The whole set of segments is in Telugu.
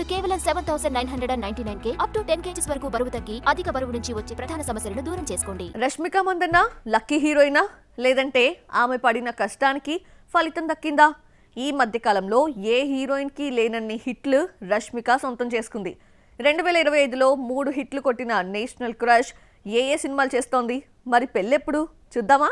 కేవలం 7,999K అప్ టు 10 kgs వరకు బరువు తగ్గి అధిక బరువు నుంచి వచ్చే ప్రధాన సమస్యలను దూరం చేసుకోండి. రష్మిక మందన్న లక్కీ హీరోయినా లేదంటే ఆమె పడిన కష్టానికి ఫలితం దక్కిందా? ఈ మధ్య కాలంలో ఏ హీరోయిన్ కి లేనన్ని హిట్లు రష్మిక సొంతం చేసుకుంది. 2025లో 3 హిట్లు కొట్టిన నేషనల్ క్రష్ ఏ సినిమాలు చేస్తోంది? మరి పెళ్ళెప్పుడు చూద్దామా?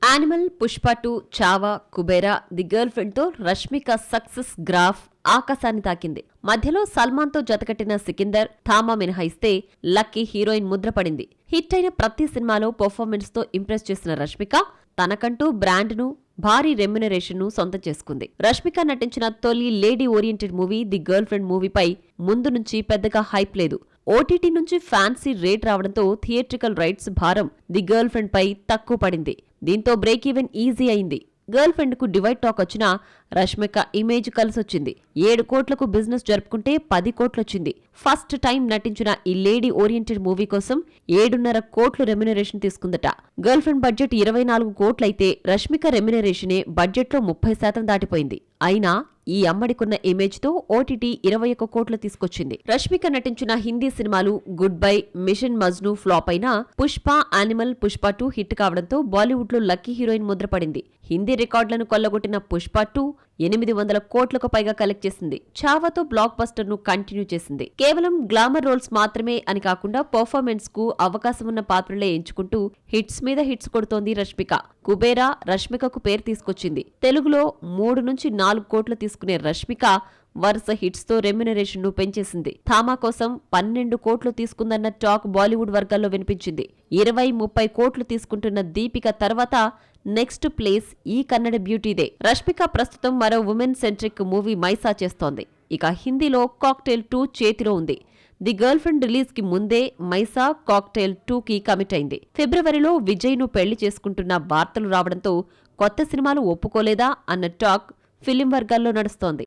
Animal, Pushpa 2, Chhaava, Kubera, the girl friend తో రష్మిక సక్సెస్ గ్రాఫ్ ఆకాశాన్ని తాకింది. మధ్యలో సల్మాన్ తో జతకట్టిన సికిందర్, థామా మినహాయిస్తే లక్కీ హీరోయిన్ ముద్రపడింది. హిట్ అయిన ప్రతి సినిమాలో పర్ఫార్మెన్స్ తో ఇంప్రెస్ చేసిన రష్మిక తనకంటూ బ్రాండ్ ను, భారీ రెమ్యునరేషన్ ను సొంతం చేసుకుంది. రష్మిక నటించిన తొలి lady oriented movie the girlfriend మూవీపై ముందు నుంచి పెద్దగా హైప్ లేదు. ఓటీటీ నుంచి ఫ్యాన్సీ రేట్ రావడంతో థియేట్రికల్ రైట్స్ భారం ది గర్ల్ ఫ్రెండ్ పై తక్కువ పడింది. దీంతో బ్రేక్ ఈవెన్ ఈజీ అయింది. గర్ల్ ఫ్రెండ్ కు డివైడ్ టాక్ వచ్చినా రష్మిక ఇమేజ్ కలిసొచ్చింది. 7 కోట్లకు బిజినెస్ జరుపుకుంటే 10 కోట్లొచ్చింది. ఫస్ట్ టైం నటించిన ఈ లేడీ ఓరియంటెడ్ మూవీ కోసం 7.5 కోట్లు రెమ్యునరేషన్ తీసుకుందట. గర్ల్ ఫ్రెండ్ బడ్జెట్ 24 కోట్లయితే రష్మిక రెమ్యునరేషనే బడ్జెట్లో 30% దాటిపోయింది. అయినా ఈ అమ్మడికున్న ఇమేజ్ తో ఓటీటీ 21 కోట్లు తీసుకొచ్చింది. రష్మిక నటించిన హిందీ సినిమాలు goodbye, mission Majnu flop అయినా పుష్ప, యానిమల్, పుష్ప 2 హిట్ కావడంతో బాలీవుడ్ లో లక్కీ హీరోయిన్ ముద్రపడింది. హిందీ రికార్డులను కొల్లగొట్టిన పుష్ప 2 800 కోట్లకు పైగా కలెక్ట్ చేసింది. చావాతో బ్లాక్ బస్టర్ ను కంటిన్యూ చేసింది. కేవలం గ్లామర్ రోల్స్ మాత్రమే అని కాకుండా పర్ఫార్మెన్స్ కు అవకాశం ఉన్న పాత్రలే ఎంచుకుంటూ హిట్స్ మీద హిట్స్ కొడుతోంది రష్మిక. కుబేరా రష్మికకు పేరు తీసుకొచ్చింది. తెలుగులో 3 నుంచి 4 కోట్లు తీసుకునే రష్మిక వరుస హిట్స్ తో రెమ్యునరేషన్ ను పెంచేసింది. థామా కోసం 12 కోట్లు తీసుకుందన్న టాక్ బాలీవుడ్ వర్గాల్లో వినిపించింది. 20-30 కోట్లు తీసుకుంటున్న దీపిక తర్వాత నెక్స్ట్ ప్లేస్ ఈ కన్నడ బ్యూటీదే. రష్మిక ప్రస్తుతం మరో ఉమెన్ సెంట్రిక్ మూవీ మైసా చేస్తోంది. ఇక హిందీలో కాక్టైల్ 2 చేతిలో ఉంది. ది గర్ల్ ఫ్రెండ్ రిలీజ్ కి ముందే మైసా కాక్టైల్ 2 కి కమిట్ అయింది. ఫిబ్రవరిలో విజయ్ ను పెళ్లి చేసుకుంటున్న వార్తలు రావడంతో కొత్త సినిమాలు ఒప్పుకోలేదా అన్న టాక్ ఫిలిం వర్గాల్లో నడుస్తోంది.